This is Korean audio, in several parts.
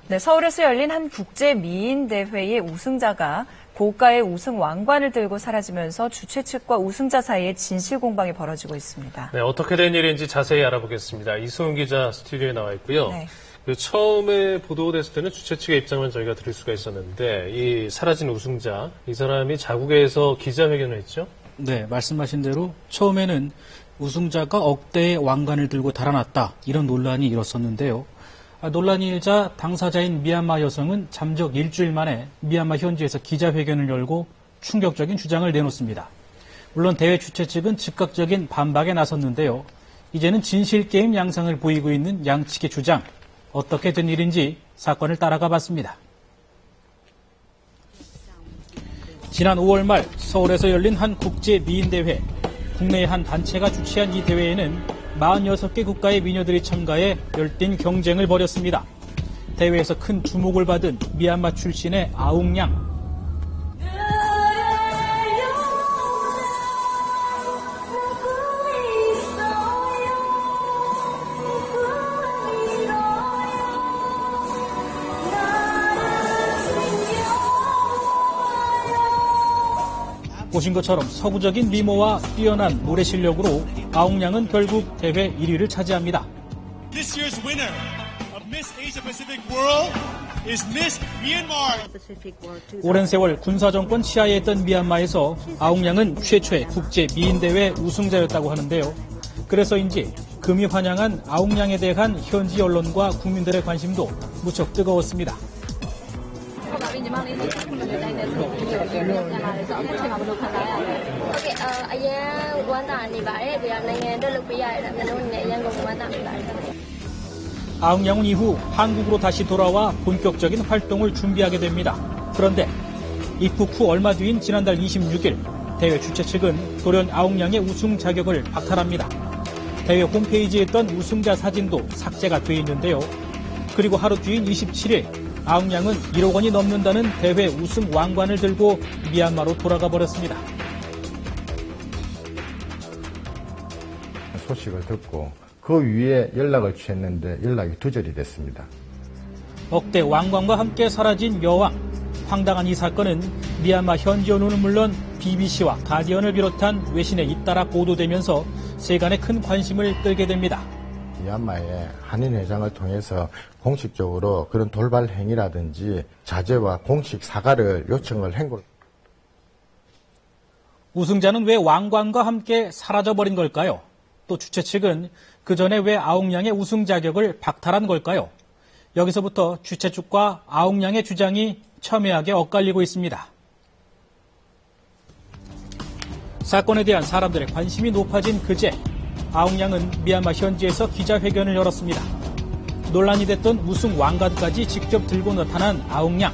네, 서울에서 열린 한 국제 미인 대회의 우승자가 고가의 우승 왕관을 들고 사라지면서 주최 측과 우승자 사이에 진실 공방이 벌어지고 있습니다. 네, 어떻게 된 일인지 자세히 알아보겠습니다. 이수은 기자 스튜디오에 나와 있고요. 네. 처음에 보도됐을 때는 주최 측의 입장만 저희가 들을 수가 있었는데 이 사라진 우승자, 이 사람이 자국에서 기자회견을 했죠? 네, 말씀하신 대로 처음에는 우승자가 억대의 왕관을 들고 달아났다 이런 논란이 일었었는데요. 논란이 일자 당사자인 미얀마 여성은 잠적 일주일 만에 미얀마 현지에서 기자회견을 열고 충격적인 주장을 내놓습니다. 물론 대회 주최 측은 즉각적인 반박에 나섰는데요. 이제는 진실게임 양상을 보이고 있는 양측의 주장, 어떻게 된 일인지 사건을 따라가 봤습니다. 지난 5월 말 서울에서 열린 한 국제 미인대회, 국내의 한 단체가 주최한 이 대회에는 46개 국가의 미녀들이 참가해 열띤 경쟁을 벌였습니다. 대회에서 큰 주목을 받은 미얀마 출신의 아웅양. 보신 것처럼 서구적인 미모와 뛰어난 노래 실력으로 아웅양은 결국 대회 1위를 차지합니다. This year's winner of Miss Asia Pacific World is Miss Myanmar. 오랜 세월 군사정권 치하에 있던 미얀마에서 아웅양은 최초의 국제 미인대회 우승자였다고 하는데요. 그래서인지 금이 환영한 아웅양에 대한 현지 언론과 국민들의 관심도 무척 뜨거웠습니다. 아웅양은 이후 한국으로 다시 돌아와 본격적인 활동을 준비하게 됩니다. 그런데 입국 후 얼마 뒤인 지난달 26일 대회 주최 측은 돌연 아웅양의 우승 자격을 박탈합니다. 대회 홈페이지에 있던 우승자 사진도 삭제가 돼 있는데요. 그리고 하루 뒤인 27일 아웅양은 1억 원이 넘는다는 대회 우승 왕관을 들고 미얀마로 돌아가 버렸습니다. 소식을 듣고 그 위에 연락을 취했는데 연락이 두절이 됐습니다. 억대 왕관과 함께 사라진 여왕. 황당한 이 사건은 미얀마 현지 언론은 물론 BBC와 가디언을 비롯한 외신에 잇따라 보도되면서 세간의 큰 관심을 끌게 됩니다. 미얀마의 한인회장을 통해서 공식적으로 그런 돌발 행위라든지 자제와 공식 사과를 요청을 한 걸. 우승자는 왜 왕관과 함께 사라져버린 걸까요? 또 주최 측은 그 전에 왜 아웅양의 우승 자격을 박탈한 걸까요? 여기서부터 주최 측과 아웅양의 주장이 첨예하게 엇갈리고 있습니다. 사건에 대한 사람들의 관심이 높아진 그제 아웅양은 미얀마 현지에서 기자회견을 열었습니다. 논란이 됐던 우승 왕관까지 직접 들고 나타난 아웅양.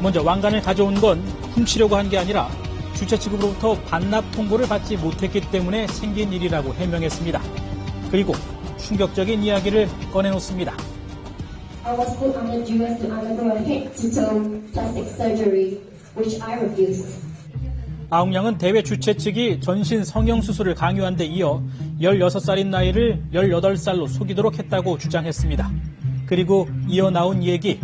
먼저 왕관을 가져온 건 훔치려고 한 게 아니라 주최 측으로부터 반납 통보를 받지 못했기 때문에 생긴 일이라고 해명했습니다. 그리고 충격적인 이야기를 꺼내놓습니다. I was put on the US to undergo a head-to-toe plastic surgery, which I refused. 아웅양은 대회 주최 측이 전신 성형 수술을 강요한 데 이어 16살인 나이를 18살로 속이도록 했다고 주장했습니다. 그리고 이어 나온 얘기.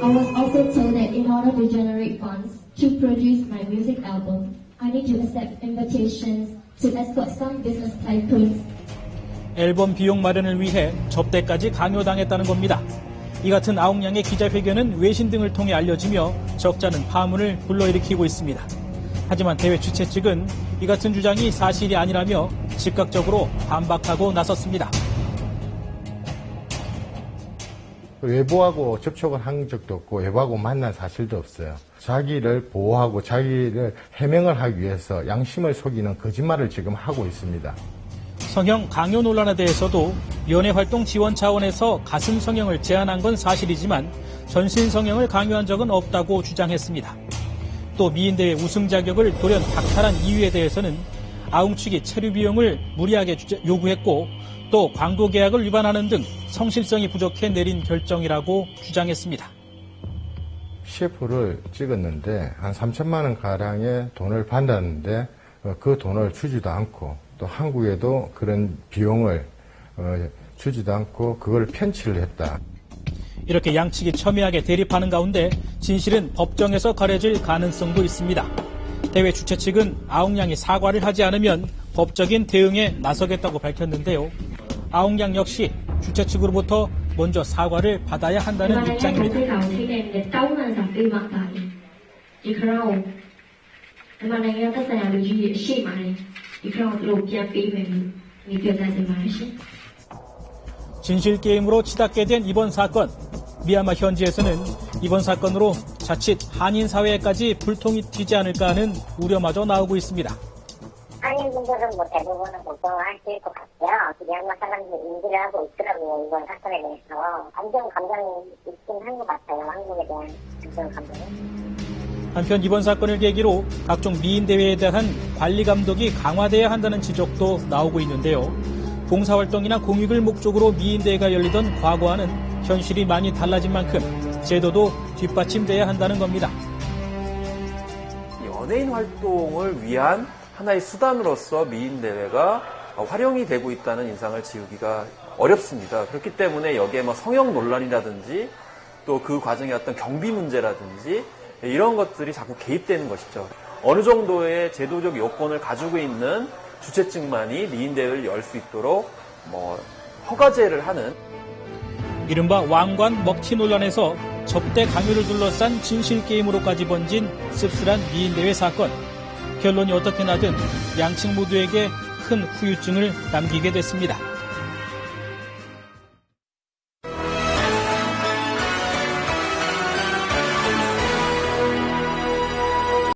I was also told that in order to generate funds to produce my music album, I need to accept invitations to escort some business tycoons. 앨범 비용 마련을 위해 접대까지 강요당했다는 겁니다. 이 같은 아웅양의 기자회견은 외신 등을 통해 알려지며 적잖은 파문을 불러일으키고 있습니다. 하지만 대회 주최 측은 이 같은 주장이 사실이 아니라며 즉각적으로 반박하고 나섰습니다. 외부하고 접촉을 한 적도 없고 외부하고 만난 사실도 없어요. 자기를 보호하고 자기를 해명을 하기 위해서 양심을 속이는 거짓말을 지금 하고 있습니다. 성형 강요 논란에 대해서도 연예활동 지원 차원에서 가슴 성형을 제한한 건 사실이지만 전신 성형을 강요한 적은 없다고 주장했습니다. 또 미인대회 우승 자격을 돌연 박탈한 이유에 대해서는 아웅 측이 체류 비용을 무리하게 요구했고 또 광고 계약을 위반하는 등 성실성이 부족해 내린 결정이라고 주장했습니다. CF를 찍었는데 한 3천만 원 가량의 돈을 받았는데 그 돈을 주지도 않고 또 한국에도 그런 비용을 주지도 않고 그걸 편취를 했다. 이렇게 양측이 첨예하게 대립하는 가운데 진실은 법정에서 가려질 가능성도 있습니다. 대회 주최 측은 아웅양이 사과를 하지 않으면 법적인 대응에 나서겠다고 밝혔는데요. 아웅양 역시 주최 측으로부터 먼저 사과를 받아야 한다는 입장입니다. 진실게임으로 치닫게 된 이번 사건. 미얀마 현지에서는 이번 사건으로 자칫 한인 사회에까지 불통이 튀지 않을까 하는 우려마저 나오고 있습니다. 한인분들은 대부분은 걱정하실 것 같고요. 미얀마 사람들이 인지를 하고 있더라고요. 이번 사건에 대해서. 안 좋은 감정이 있긴 한 것 같아요. 한국에 대한 안 좋은 감정이. 한편 이번 사건을 계기로 각종 미인 대회에 대한 관리 감독이 강화돼야 한다는 지적도 나오고 있는데요. 봉사활동이나 공익을 목적으로 미인 대회가 열리던 과거와는 현실이 많이 달라진 만큼 제도도 뒷받침돼야 한다는 겁니다. 연예인 활동을 위한 하나의 수단으로서 미인 대회가 활용이 되고 있다는 인상을 지우기가 어렵습니다. 그렇기 때문에 여기에 성형 논란이라든지 또 그 과정의 어떤 경비 문제라든지 이런 것들이 자꾸 개입되는 것이죠. 어느 정도의 제도적 요건을 가지고 있는 주최 측만이 미인 대회를 열 수 있도록 허가제를 하는 이른바 왕관 먹튀 논란에서 접대 강요를 둘러싼 진실게임으로까지 번진 씁쓸한 미인대회 사건. 결론이 어떻게 나든 양측 모두에게 큰 후유증을 남기게 됐습니다.